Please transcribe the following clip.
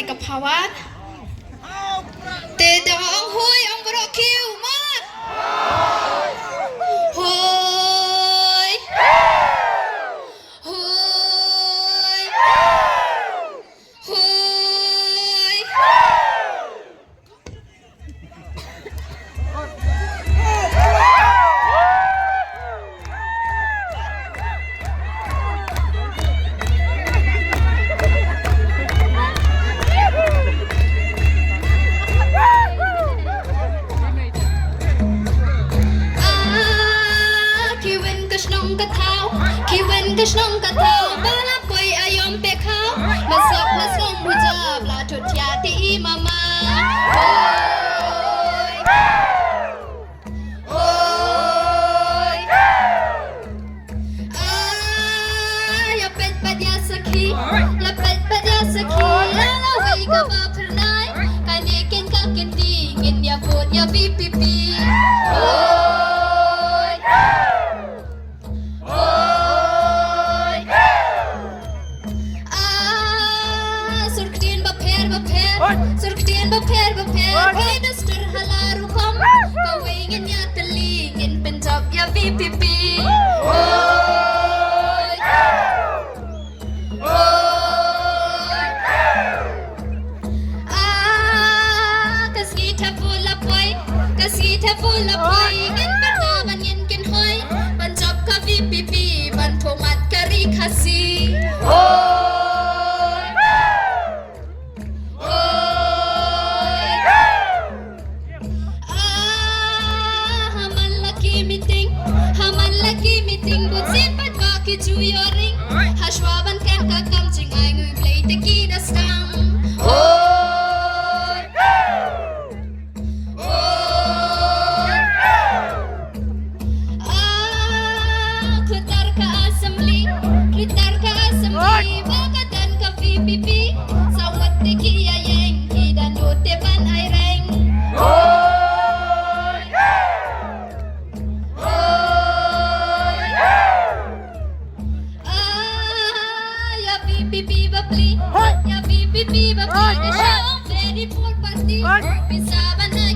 กับภาวะเตะดองหุยองกระคิวมากโหยโหยโหยกระเท้าขี้เว้นกระชนกระเท้าบ้าละป่วยอายอมเปะเขามาสกมาส่งผู้จับลาทุดยาตีมาโอ้ยโอ้ยอย่าเป็ดปัดยาสักทีอย่าเป็ดปัดยาสักทีแล้วเราไปกับมาพระนายการนี้กินก็กินดีกินอย่าพูดอย่าบีปีปีโอ้สุดเทียนบะเพรให้ดัสเตอร์ฮาลารุคอมก็วิ่งเงินยาตะลีเงินเป็นจอบยาวีปีปีโอ้ยโอ้ยกะสกีทับฟูละปอยกะสกีทับฟูละปอยเงินเป็นตามันเงินกินหอยมันจอบกะวีปีปีมันพมัดกะรีคาซีโอ้จูยอริงฮัชวาบันแคนกะกำจิงไองูเพลย์ตะกี้ดัสตังโอ้ยโอ้ยคลิตาร์กะอาสัมลีคลิตาร์กะอาสัมลีบักดันกะฟีปีปีสวัสดีกี้ยาเยงที่ดันดูเตบันไอเร่งโอ้ปีบะปีกะช่องเฟรดี้พูดปาร์ตี้พิซซ่าบานา